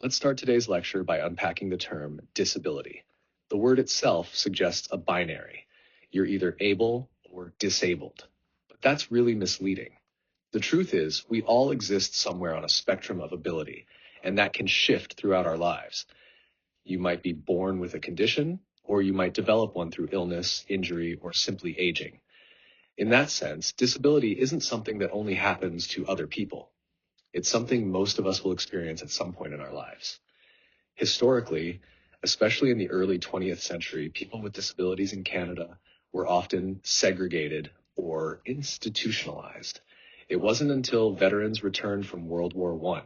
Let's start today's lecture by unpacking the term disability. The word itself suggests a binary. You're either able or disabled. But that's really misleading. The truth is, we all exist somewhere on a spectrum of ability, and that can shift throughout our lives. You might be born with a condition, or you might develop one through illness, injury, or simply aging. In that sense, disability isn't something that only happens to other people. It's something most of us will experience at some point in our lives. Historically, especially in the early 20th century, people with disabilities in Canada were often segregated or institutionalized. It wasn't until veterans returned from World War I,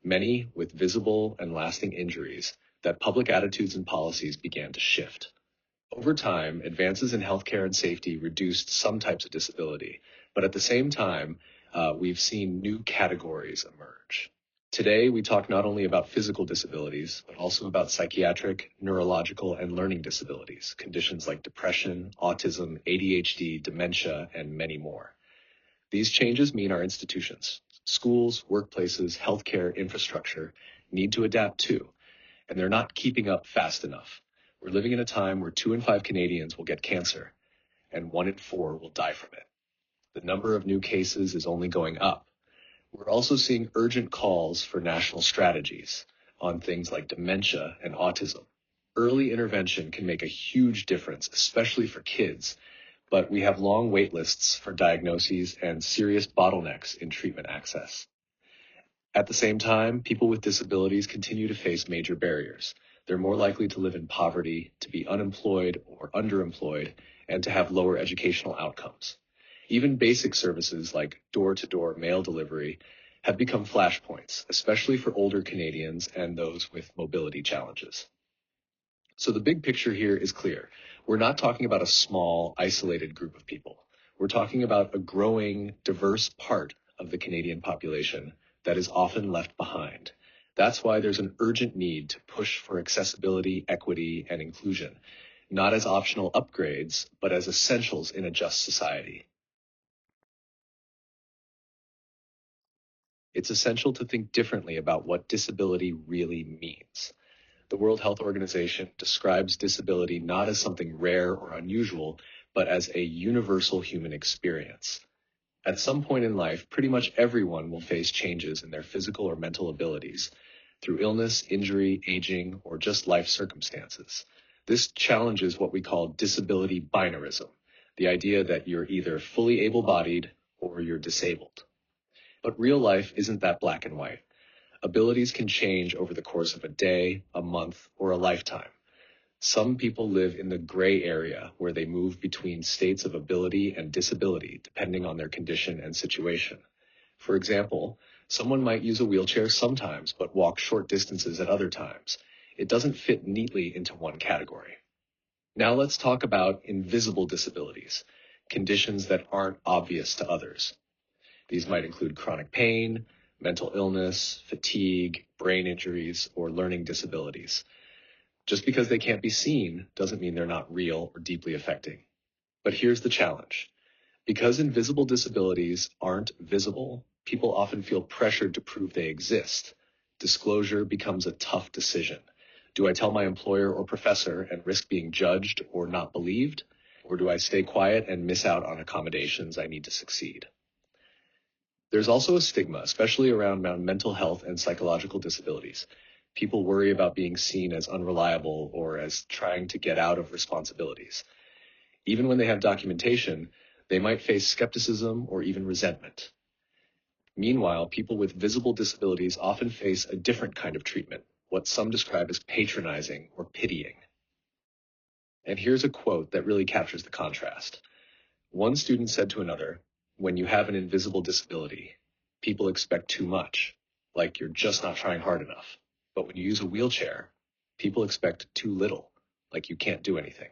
many with visible and lasting injuries, that public attitudes and policies began to shift. Over time, advances in healthcare and safety reduced some types of disability, but at the same time, we've seen new categories emerge. Today, we talk not only about physical disabilities, but also about psychiatric, neurological, and learning disabilities, conditions like depression, autism, ADHD, dementia, and many more. These changes mean our institutions, schools, workplaces, healthcare, infrastructure need to adapt too, and they're not keeping up fast enough. We're living in a time where 2 in 5 Canadians will get cancer, and 1 in 4 will die from it. The number of new cases is only going up. We're also seeing urgent calls for national strategies on things like dementia and autism. Early intervention can make a huge difference, especially for kids, but we have long wait lists for diagnoses and serious bottlenecks in treatment access. At the same time, people with disabilities continue to face major barriers. They're more likely to live in poverty, to be unemployed or underemployed, and to have lower educational outcomes. Even basic services like door-to-door mail delivery have become flashpoints, especially for older Canadians and those with mobility challenges. So the big picture here is clear. We're not talking about a small, isolated group of people. We're talking about a growing, diverse part of the Canadian population that is often left behind. That's why there's an urgent need to push for accessibility, equity, and inclusion, not as optional upgrades, but as essentials in a just society. It's essential to think differently about what disability really means. The World Health Organization describes disability not as something rare or unusual, but as a universal human experience. At some point in life, pretty much everyone will face changes in their physical or mental abilities through illness, injury, aging, or just life circumstances. This challenges what we call disability binarism, the idea that you're either fully able-bodied or you're disabled. But real life isn't that black and white. Abilities can change over the course of a day, a month, or a lifetime. Some people live in the gray area where they move between states of ability and disability depending on their condition and situation. For example, someone might use a wheelchair sometimes but walk short distances at other times. It doesn't fit neatly into one category. Now let's talk about invisible disabilities, conditions that aren't obvious to others. These might include chronic pain, mental illness, fatigue, brain injuries, or learning disabilities. Just because they can't be seen doesn't mean they're not real or deeply affecting. But here's the challenge. Because invisible disabilities aren't visible, people often feel pressured to prove they exist. Disclosure becomes a tough decision. Do I tell my employer or professor and risk being judged or not believed? Or do I stay quiet and miss out on accommodations I need to succeed? There's also a stigma, especially around mental health and psychological disabilities. People worry about being seen as unreliable or as trying to get out of responsibilities. Even when they have documentation, they might face skepticism or even resentment. Meanwhile, people with visible disabilities often face a different kind of treatment, what some describe as patronizing or pitying. And here's a quote that really captures the contrast. One student said to another, "When you have an invisible disability, people expect too much, like you're just not trying hard enough. But when you use a wheelchair, people expect too little, like you can't do anything."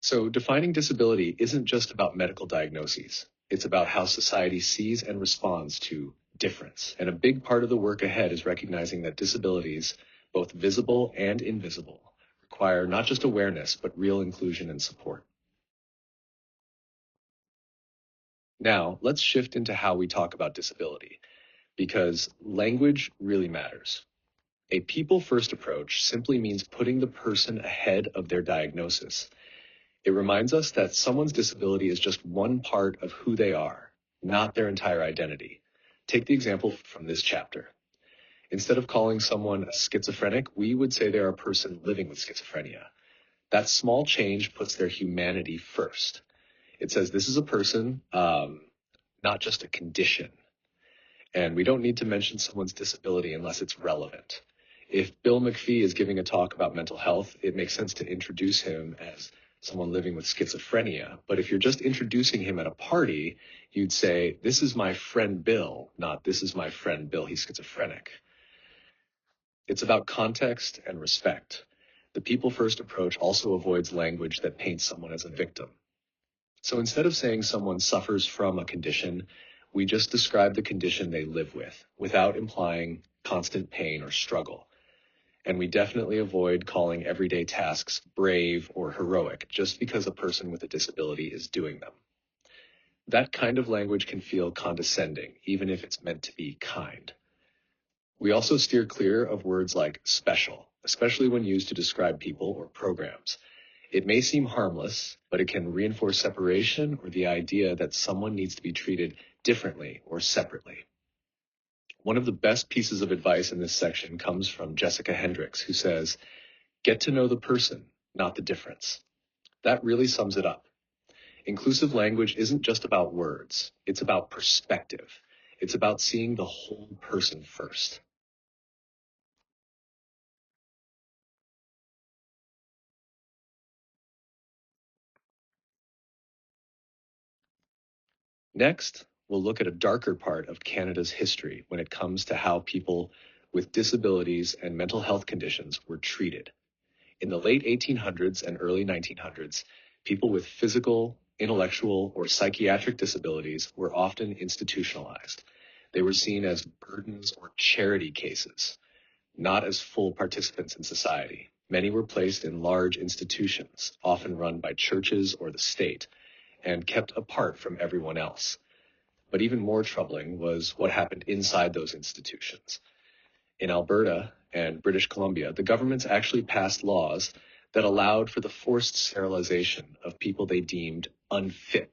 So defining disability isn't just about medical diagnoses. It's about how society sees and responds to difference. And a big part of the work ahead is recognizing that disabilities, both visible and invisible, require not just awareness, but real inclusion and support. Now, let's shift into how we talk about disability, because language really matters. A people-first approach simply means putting the person ahead of their diagnosis. It reminds us that someone's disability is just one part of who they are, not their entire identity. Take the example from this chapter. Instead of calling someone a schizophrenic, we would say they're a person living with schizophrenia. That small change puts their humanity first. It says this is a person, not just a condition. And we don't need to mention someone's disability unless it's relevant. If Bill McPhee is giving a talk about mental health, it makes sense to introduce him as someone living with schizophrenia. But if you're just introducing him at a party, you'd say, this is my friend Bill, not this is my friend Bill, he's schizophrenic. It's about context and respect. The people-first approach also avoids language that paints someone as a victim. So instead of saying someone suffers from a condition, we just describe the condition they live with, without implying constant pain or struggle. And we definitely avoid calling everyday tasks brave or heroic just because a person with a disability is doing them. That kind of language can feel condescending, even if it's meant to be kind. We also steer clear of words like special, especially when used to describe people or programs. It may seem harmless, but it can reinforce separation or the idea that someone needs to be treated differently or separately. One of the best pieces of advice in this section comes from Jessica Hendricks, who says, get to know the person, not the difference. That really sums it up. Inclusive language isn't just about words. It's about perspective. It's about seeing the whole person first. Next, we'll look at a darker part of Canada's history when it comes to how people with disabilities and mental health conditions were treated. In the late 1800s and early 1900s, people with physical, intellectual, or psychiatric disabilities were often institutionalized. They were seen as burdens or charity cases, not as full participants in society. Many were placed in large institutions, often run by churches or the state, and kept apart from everyone else. But even more troubling was what happened inside those institutions. In Alberta and British Columbia, the governments actually passed laws that allowed for the forced sterilization of people they deemed unfit.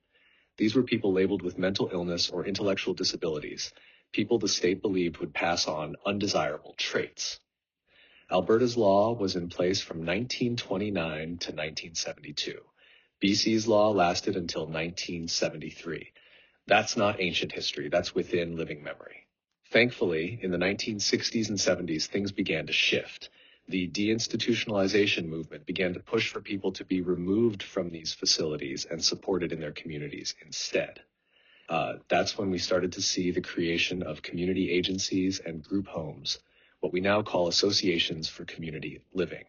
These were people labeled with mental illness or intellectual disabilities, people the state believed would pass on undesirable traits. Alberta's law was in place from 1929 to 1972. BC's law lasted until 1973. That's not ancient history, that's within living memory. Thankfully, in the 1960s and 70s, things began to shift. The deinstitutionalization movement began to push for people to be removed from these facilities and supported in their communities instead. That's when we started to see the creation of community agencies and group homes, what we now call associations for community living.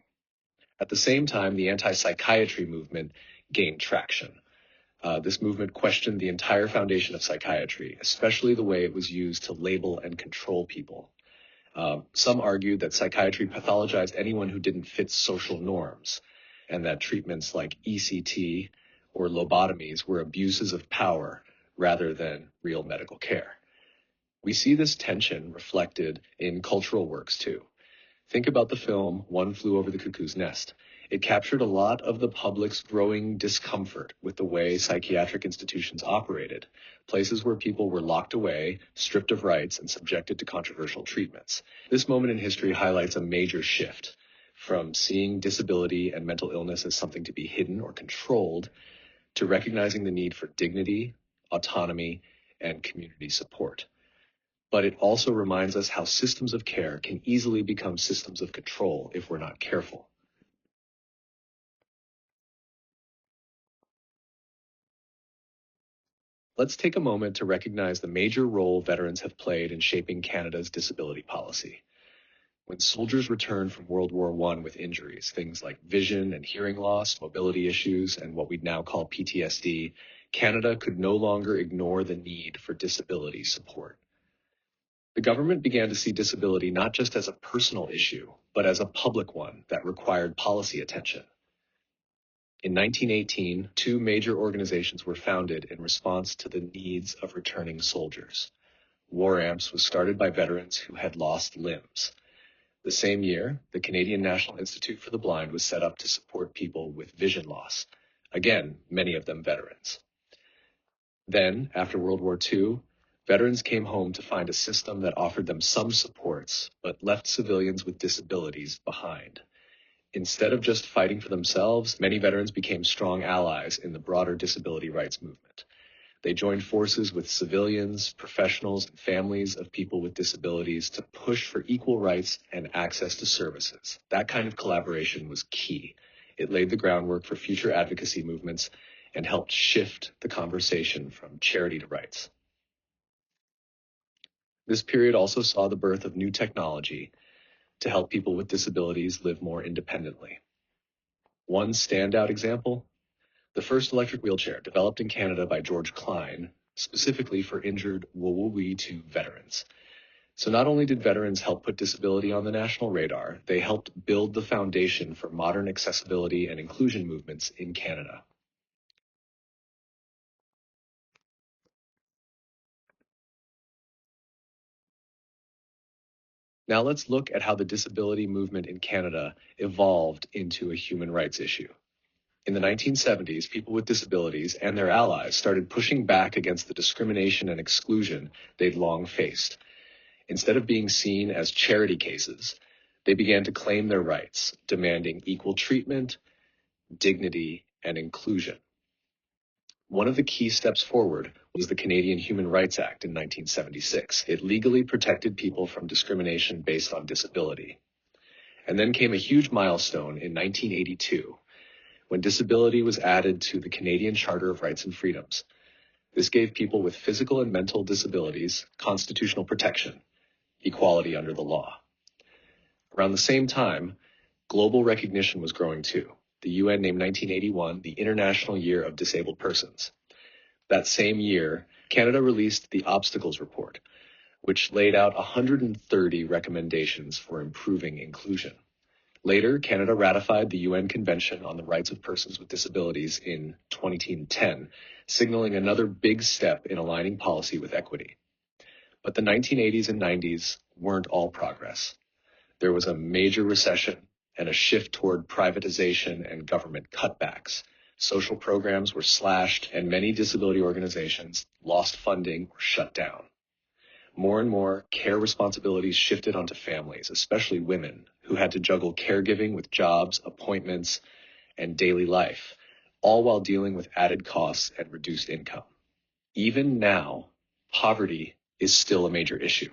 At the same time, the anti-psychiatry movement gained traction. This movement questioned the entire foundation of psychiatry, especially the way it was used to label and control people. Some argued that psychiatry pathologized anyone who didn't fit social norms, and that treatments like ECT or lobotomies were abuses of power rather than real medical care. We see this tension reflected in cultural works too. Think about the film One Flew Over the Cuckoo's Nest. It captured a lot of the public's growing discomfort with the way psychiatric institutions operated, places where people were locked away, stripped of rights, and subjected to controversial treatments. This moment in history highlights a major shift from seeing disability and mental illness as something to be hidden or controlled to recognizing the need for dignity, autonomy, and community support. But it also reminds us how systems of care can easily become systems of control if we're not careful. Let's take a moment to recognize the major role veterans have played in shaping Canada's disability policy. When soldiers returned from World War I with injuries, things like vision and hearing loss, mobility issues, and what we'd now call PTSD, Canada could no longer ignore the need for disability support. The government began to see disability not just as a personal issue, but as a public one that required policy attention. In 1918, two major organizations were founded in response to the needs of returning soldiers. War Amps was started by veterans who had lost limbs. The same year, the Canadian National Institute for the Blind was set up to support people with vision loss. Again, many of them veterans. Then, after World War II, veterans came home to find a system that offered them some supports, but left civilians with disabilities behind. Instead of just fighting for themselves, many veterans became strong allies in the broader disability rights movement. They joined forces with civilians, professionals, and families of people with disabilities to push for equal rights and access to services. That kind of collaboration was key. It laid the groundwork for future advocacy movements and helped shift the conversation from charity to rights. This period also saw the birth of new technology to help people with disabilities live more independently. One standout example: the first electric wheelchair developed in Canada by George Klein, specifically for injured World War II veterans. So not only did veterans help put disability on the national radar, they helped build the foundation for modern accessibility and inclusion movements in Canada. Now let's look at how the disability movement in Canada evolved into a human rights issue. In the 1970s, people with disabilities and their allies started pushing back against the discrimination and exclusion they'd long faced. Instead of being seen as charity cases, they began to claim their rights, demanding equal treatment, dignity, and inclusion. One of the key steps forward was the Canadian Human Rights Act in 1976. It legally protected people from discrimination based on disability. And then came a huge milestone in 1982, when disability was added to the Canadian Charter of Rights and Freedoms. This gave people with physical and mental disabilities constitutional protection, equality under the law. Around the same time, global recognition was growing too. The UN named 1981 the International Year of Disabled Persons. That same year, Canada released the Obstacles Report, which laid out 130 recommendations for improving inclusion. Later, Canada ratified the UN Convention on the Rights of Persons with Disabilities in 2010, signaling another big step in aligning policy with equity. But the 1980s and 90s weren't all progress. There was a major recession and a shift toward privatization and government cutbacks. Social programs were slashed, and many disability organizations lost funding or shut down. More and more, care responsibilities shifted onto families, especially women, who had to juggle caregiving with jobs, appointments, and daily life, all while dealing with added costs and reduced income. Even now, poverty is still a major issue.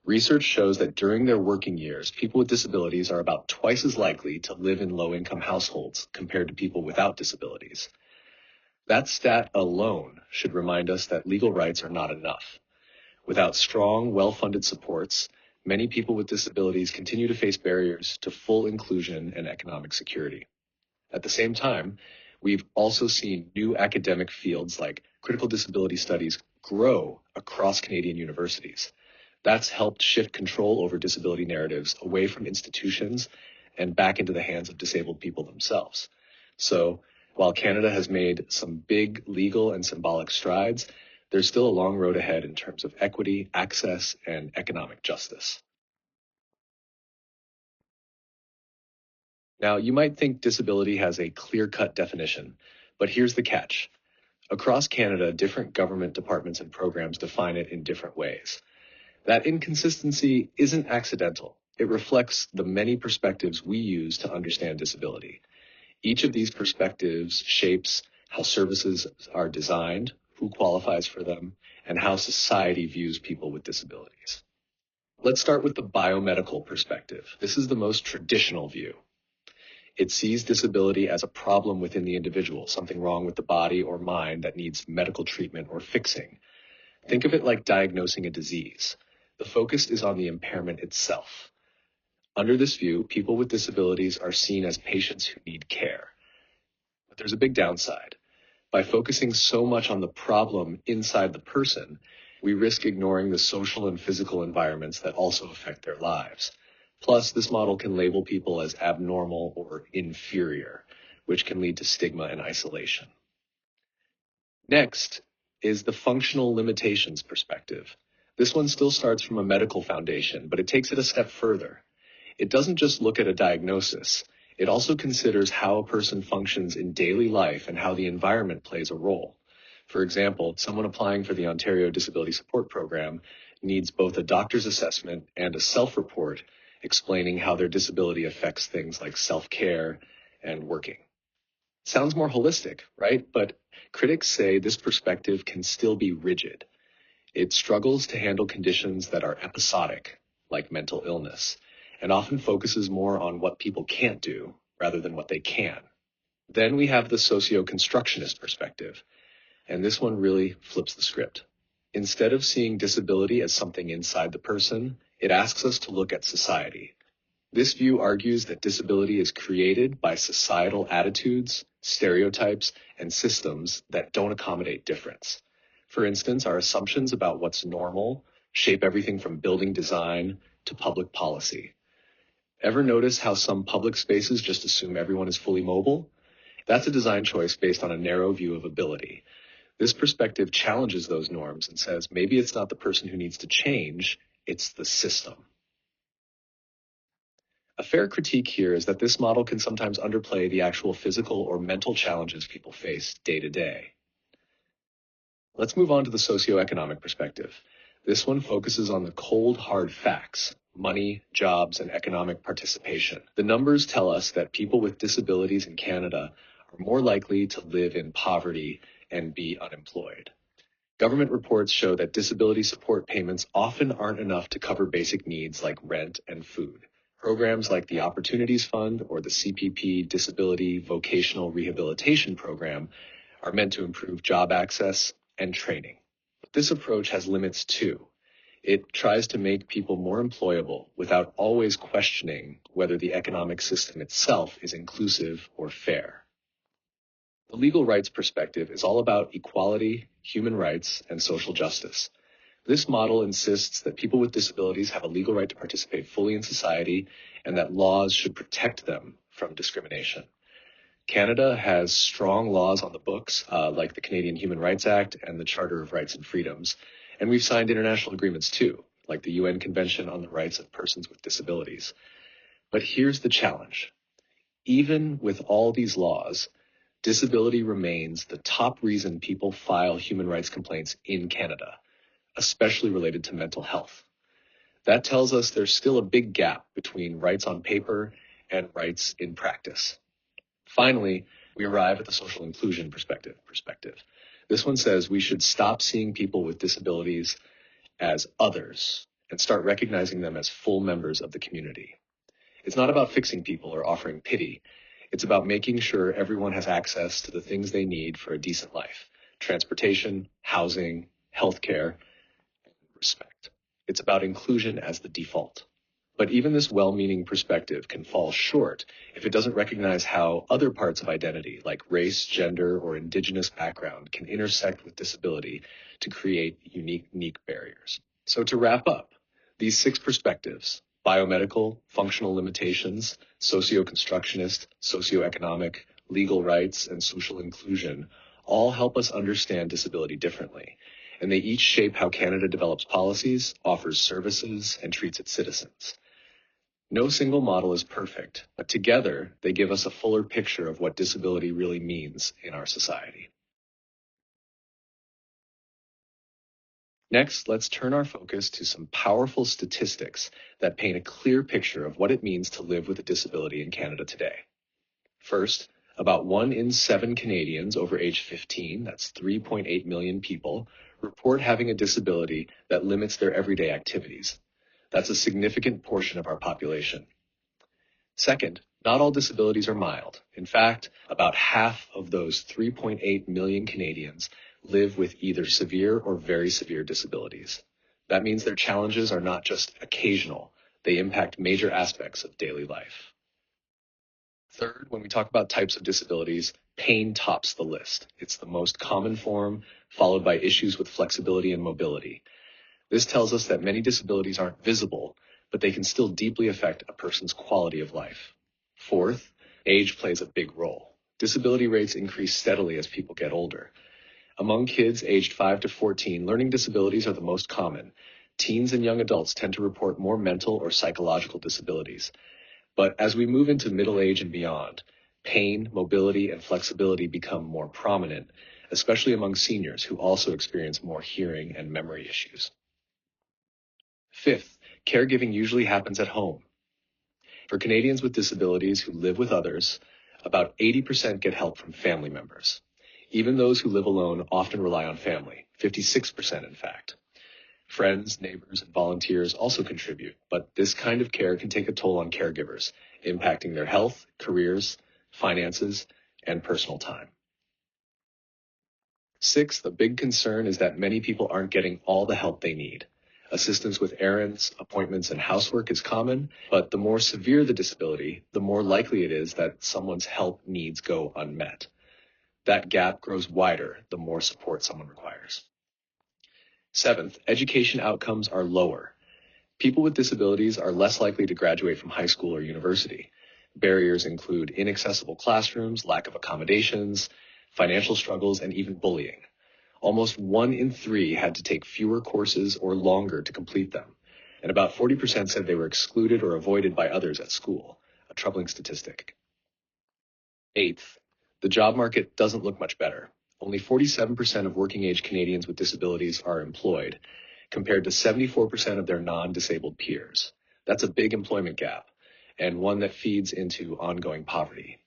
Research shows that during their working years, people with disabilities are about twice as likely to live in low-income households compared to people without disabilities. That stat alone should remind us that legal rights are not enough. Without strong, well-funded supports, many people with disabilities continue to face barriers to full inclusion and economic security. At the same time, we've also seen new academic fields like critical disability studies grow across Canadian universities. That's helped shift control over disability narratives away from institutions and back into the hands of disabled people themselves. So, while Canada has made some big legal and symbolic strides, there's still a long road ahead in terms of equity, access, and economic justice. Now, you might think disability has a clear-cut definition, but here's the catch. Across Canada, different government departments and programs define it in different ways. That inconsistency isn't accidental. It reflects the many perspectives we use to understand disability. Each of these perspectives shapes how services are designed, who qualifies for them, and how society views people with disabilities. Let's start with the biomedical perspective. This is the most traditional view. It sees disability as a problem within the individual, something wrong with the body or mind that needs medical treatment or fixing. Think of it like diagnosing a disease. The focus is on the impairment itself. Under this view, people with disabilities are seen as patients who need care. But there's a big downside. By focusing so much on the problem inside the person, we risk ignoring the social and physical environments that also affect their lives. Plus, this model can label people as abnormal or inferior, which can lead to stigma and isolation. Next is the functional limitations perspective. This one still starts from a medical foundation, but it takes it a step further. It doesn't just look at a diagnosis. It also considers how a person functions in daily life and how the environment plays a role. For example, someone applying for the Ontario Disability Support Program needs both a doctor's assessment and a self-report explaining how their disability affects things like self-care and working. Sounds more holistic, right? But critics say this perspective can still be rigid. It struggles to handle conditions that are episodic, like mental illness, and often focuses more on what people can't do rather than what they can. Then we have the socio-constructionist perspective, and this one really flips the script. Instead of seeing disability as something inside the person, it asks us to look at society. This view argues that disability is created by societal attitudes, stereotypes, and systems that don't accommodate difference. For instance, our assumptions about what's normal shape everything from building design to public policy. Ever notice how some public spaces just assume everyone is fully mobile? That's a design choice based on a narrow view of ability. This perspective challenges those norms and says maybe it's not the person who needs to change, it's the system. A fair critique here is that this model can sometimes underplay the actual physical or mental challenges people face day to day. Let's move on to the socioeconomic perspective. This one focuses on the cold, hard facts: money, jobs, and economic participation. The numbers tell us that people with disabilities in Canada are more likely to live in poverty and be unemployed. Government reports show that disability support payments often aren't enough to cover basic needs like rent and food. Programs like the Opportunities Fund or the CPP Disability Vocational Rehabilitation Program are meant to improve job access and training. But this approach has limits too. It tries to make people more employable without always questioning whether the economic system itself is inclusive or fair. The legal rights perspective is all about equality, human rights, and social justice. This model insists that people with disabilities have a legal right to participate fully in society and that laws should protect them from discrimination. Canada has strong laws on the books, like the Canadian Human Rights Act and the Charter of Rights and Freedoms, and we've signed international agreements too, like the UN Convention on the Rights of Persons with Disabilities. But here's the challenge. Even with all these laws, disability remains the top reason people file human rights complaints in Canada, especially related to mental health. That tells us there's still a big gap between rights on paper and rights in practice. Finally, we arrive at the social inclusion perspective. This one says we should stop seeing people with disabilities as others and start recognizing them as full members of the community. It's not about fixing people or offering pity. It's about making sure everyone has access to the things they need for a decent life: transportation, housing, healthcare, and respect. It's about inclusion as the default. But even this well-meaning perspective can fall short if it doesn't recognize how other parts of identity, like race, gender, or indigenous background, can intersect with disability to create unique barriers. So to wrap up, these 6 perspectives: biomedical, functional limitations, socio-constructionist, socioeconomic, legal rights, and social inclusion, all help us understand disability differently. And they each shape how Canada develops policies, offers services, and treats its citizens. No single model is perfect, but together they give us a fuller picture of what disability really means in our society. Next, let's turn our focus to some powerful statistics that paint a clear picture of what it means to live with a disability in Canada today. First, about 1 in 7 Canadians over age 15, that's 3.8 million people, report having a disability that limits their everyday activities. That's a significant portion of our population. Second, not all disabilities are mild. In fact, about half of those 3.8 million Canadians live with either severe or very severe disabilities. That means their challenges are not just occasional. They impact major aspects of daily life. Third, when we talk about types of disabilities, pain tops the list. It's the most common form, followed by issues with flexibility and mobility. This tells us that many disabilities aren't visible, but they can still deeply affect a person's quality of life. Fourth, age plays a big role. Disability rates increase steadily as people get older. Among kids aged 5 to 14, learning disabilities are the most common. Teens and young adults tend to report more mental or psychological disabilities. But as we move into middle age and beyond, pain, mobility, and flexibility become more prominent, especially among seniors who also experience more hearing and memory issues. Fifth, caregiving usually happens at home. For Canadians with disabilities who live with others, about 80% get help from family members. Even those who live alone often rely on family, 56% in fact. Friends, neighbors, and volunteers also contribute, but this kind of care can take a toll on caregivers, impacting their health, careers, finances, and personal time. Sixth, a big concern is that many people aren't getting all the help they need. Assistance with errands, appointments, and housework is common, but the more severe the disability, the more likely it is that someone's help needs go unmet. That gap grows wider the more support someone requires. Seventh, education outcomes are lower. People with disabilities are less likely to graduate from high school or university. Barriers include inaccessible classrooms, lack of accommodations, financial struggles, and even bullying. Almost 1 in 3 had to take fewer courses or longer to complete them, and about 40% said they were excluded or avoided by others at school, a troubling statistic. Eighth, the job market doesn't look much better. Only 47% of working-age Canadians with disabilities are employed, compared to 74% of their non-disabled peers. That's a big employment gap, and one that feeds into ongoing poverty.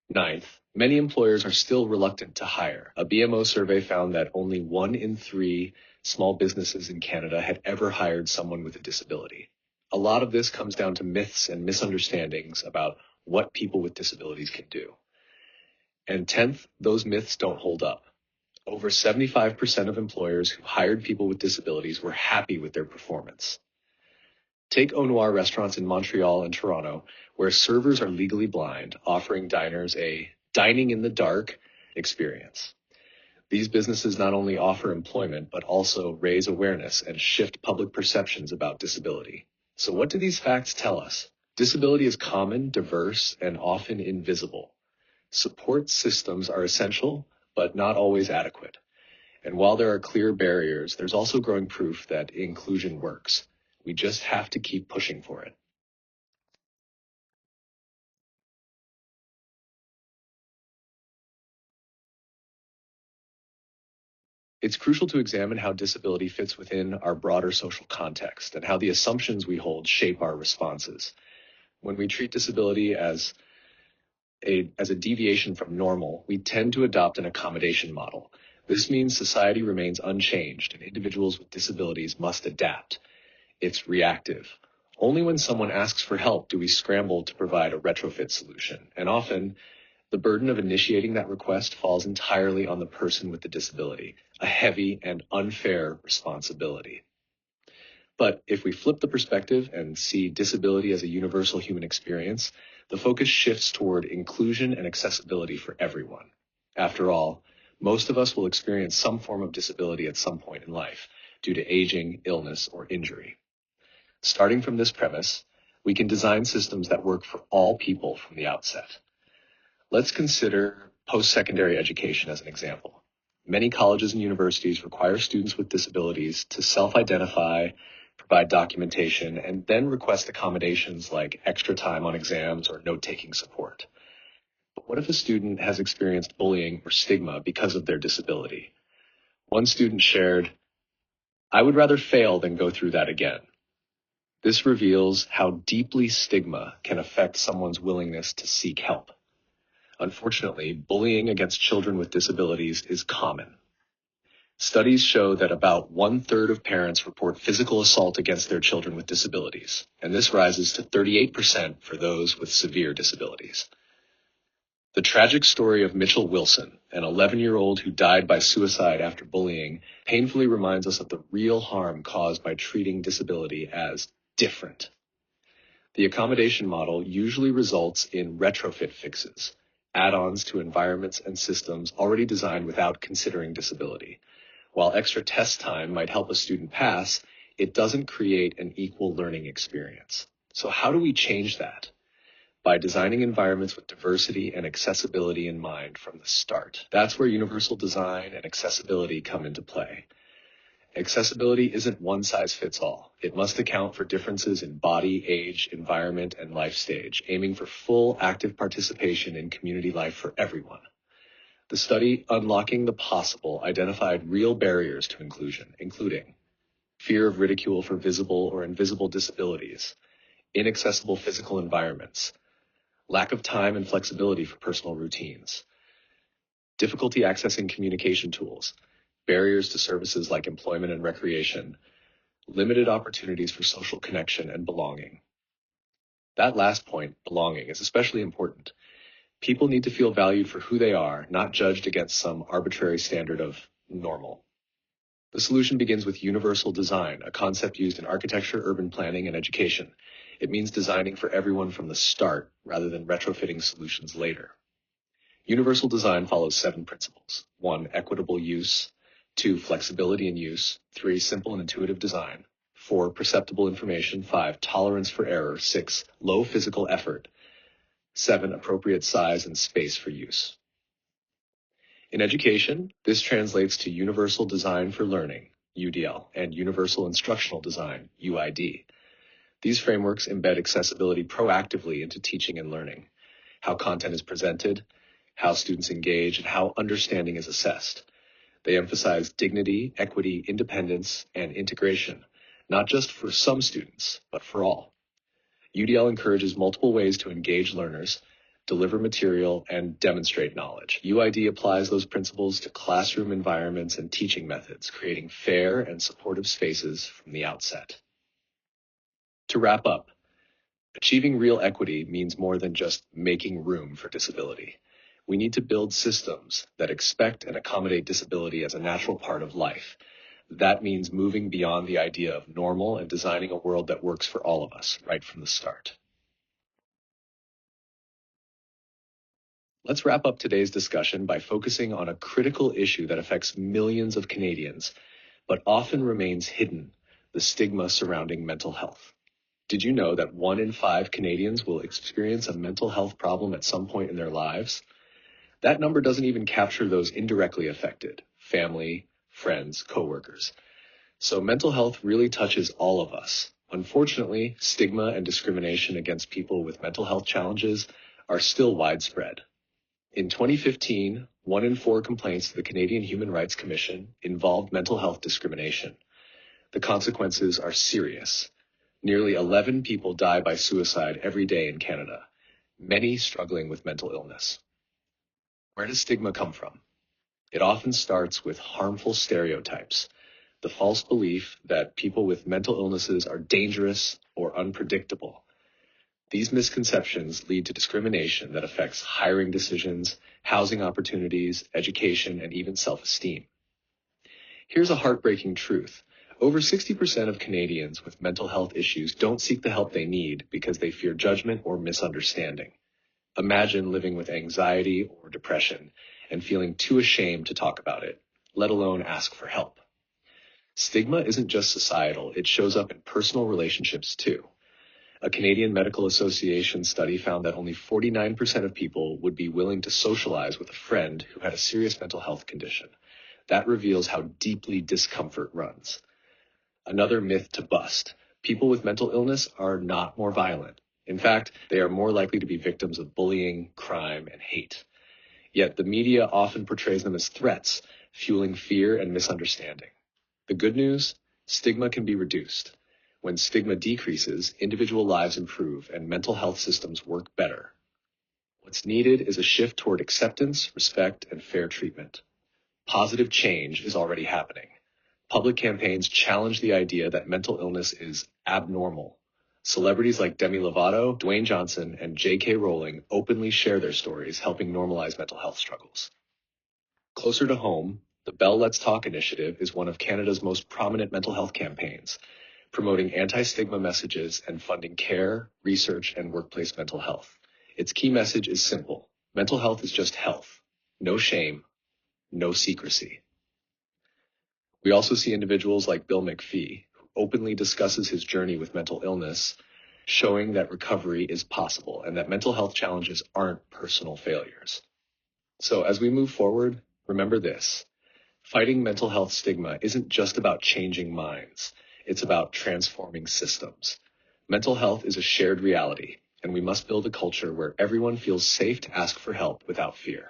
Ninth, many employers are still reluctant to hire. A BMO survey found that only 1 in 3 small businesses in Canada had ever hired someone with a disability. A lot of this comes down to myths and misunderstandings about what people with disabilities can do. And 10th, those myths don't hold up. Over 75% of employers who hired people with disabilities were happy with their performance. Take Au Noir restaurants in Montreal and Toronto, where servers are legally blind, offering diners a dining in the dark experience. These businesses not only offer employment, but also raise awareness and shift public perceptions about disability. So what do these facts tell us? Disability is common, diverse, and often invisible. Support systems are essential, but not always adequate. And while there are clear barriers, there's also growing proof that inclusion works. We just have to keep pushing for it. It's crucial to examine how disability fits within our broader social context and how the assumptions we hold shape our responses. When we treat disability as a deviation from normal, we tend to adopt an accommodation model. This means society remains unchanged and individuals with disabilities must adapt. It's reactive. Only when someone asks for help do we scramble to provide a retrofit solution, and often the burden of initiating that request falls entirely on the person with the disability, a heavy and unfair responsibility. But if we flip the perspective and see disability as a universal human experience, the focus shifts toward inclusion and accessibility for everyone. After all, most of us will experience some form of disability at some point in life due to aging, illness, or injury. Starting from this premise, we can design systems that work for all people from the outset. Let's consider post-secondary education as an example. Many colleges and universities require students with disabilities to self-identify, provide documentation, and then request accommodations like extra time on exams or note-taking support. But what if a student has experienced bullying or stigma because of their disability? One student shared, "I would rather fail than go through that again." This reveals how deeply stigma can affect someone's willingness to seek help. Unfortunately, bullying against children with disabilities is common. Studies show that about 1/3 of parents report physical assault against their children with disabilities, and this rises to 38% for those with severe disabilities. The tragic story of Mitchell Wilson, an 11-year-old who died by suicide after bullying, painfully reminds us of the real harm caused by treating disability as different. The accommodation model usually results in retrofit fixes, add-ons to environments and systems already designed without considering disability. While extra test time might help a student pass, it doesn't create an equal learning experience. So how do we change that? By designing environments with diversity and accessibility in mind from the start. That's where universal design and accessibility come into play. Accessibility isn't one size fits all. It must account for differences in body, age, environment, and life stage, aiming for full active participation in community life for everyone. The study, Unlocking the Possible, identified real barriers to inclusion, including fear of ridicule for visible or invisible disabilities, inaccessible physical environments, lack of time and flexibility for personal routines, difficulty accessing communication tools, barriers to services like employment and recreation, limited opportunities for social connection and belonging. That last point, belonging, is especially important. People need to feel valued for who they are, not judged against some arbitrary standard of normal. The solution begins with universal design, a concept used in architecture, urban planning, and education. It means designing for everyone from the start rather than retrofitting solutions later. Universal design follows 7 principles. 1, equitable use. 2, flexibility in use. 3, simple and intuitive design. 4, perceptible information. 5, tolerance for error. 6, low physical effort. 7, appropriate size and space for use. In education, this translates to universal design for learning, UDL, and universal instructional design, UID. These frameworks embed accessibility proactively into teaching and learning, how content is presented, how students engage, and how understanding is assessed. They emphasize dignity, equity, independence, and integration, not just for some students, but for all. UDL encourages multiple ways to engage learners, deliver material, and demonstrate knowledge. UID applies those principles to classroom environments and teaching methods, creating fair and supportive spaces from the outset. To wrap up, achieving real equity means more than just making room for disability. We need to build systems that expect and accommodate disability as a natural part of life. That means moving beyond the idea of normal and designing a world that works for all of us right from the start. Let's wrap up today's discussion by focusing on a critical issue that affects millions of Canadians, but often remains hidden: the stigma surrounding mental health. Did you know that 1 in 5 Canadians will experience a mental health problem at some point in their lives? That number doesn't even capture those indirectly affected: family, friends, coworkers. So mental health really touches all of us. Unfortunately, stigma and discrimination against people with mental health challenges are still widespread. In 2015, 1 in 4 complaints to the Canadian Human Rights Commission involved mental health discrimination. The consequences are serious. Nearly 11 people die by suicide every day in Canada, many struggling with mental illness. Where does stigma come from? It often starts with harmful stereotypes, the false belief that people with mental illnesses are dangerous or unpredictable. These misconceptions lead to discrimination that affects hiring decisions, housing opportunities, education, and even self-esteem. Here's a heartbreaking truth. Over 60% of Canadians with mental health issues don't seek the help they need because they fear judgment or misunderstanding. Imagine living with anxiety or depression and feeling too ashamed to talk about it, let alone ask for help. Stigma isn't just societal, it shows up in personal relationships too. A Canadian Medical Association study found that only 49% of people would be willing to socialize with a friend who had a serious mental health condition. That reveals how deeply discomfort runs. Another myth to bust: people with mental illness are not more violent. In fact, they are more likely to be victims of bullying, crime, and hate. Yet the media often portrays them as threats, fueling fear and misunderstanding. The good news? Stigma can be reduced. When stigma decreases, individual lives improve and mental health systems work better. What's needed is a shift toward acceptance, respect, and fair treatment. Positive change is already happening. Public campaigns challenge the idea that mental illness is abnormal. Celebrities like Demi Lovato, Dwayne Johnson, and J.K. Rowling openly share their stories, helping normalize mental health struggles. Closer to home, the Bell Let's Talk initiative is one of Canada's most prominent mental health campaigns, promoting anti-stigma messages and funding care, research, and workplace mental health. Its key message is simple: mental health is just health. No shame, no secrecy. We also see individuals like Bill McPhee, who openly discusses his journey with mental illness, showing that recovery is possible and that mental health challenges aren't personal failures. So as we move forward, remember this: Fighting mental health stigma isn't just about changing minds. It's about transforming systems. Mental health is a shared reality, and we must build a culture where everyone feels safe to ask for help without fear.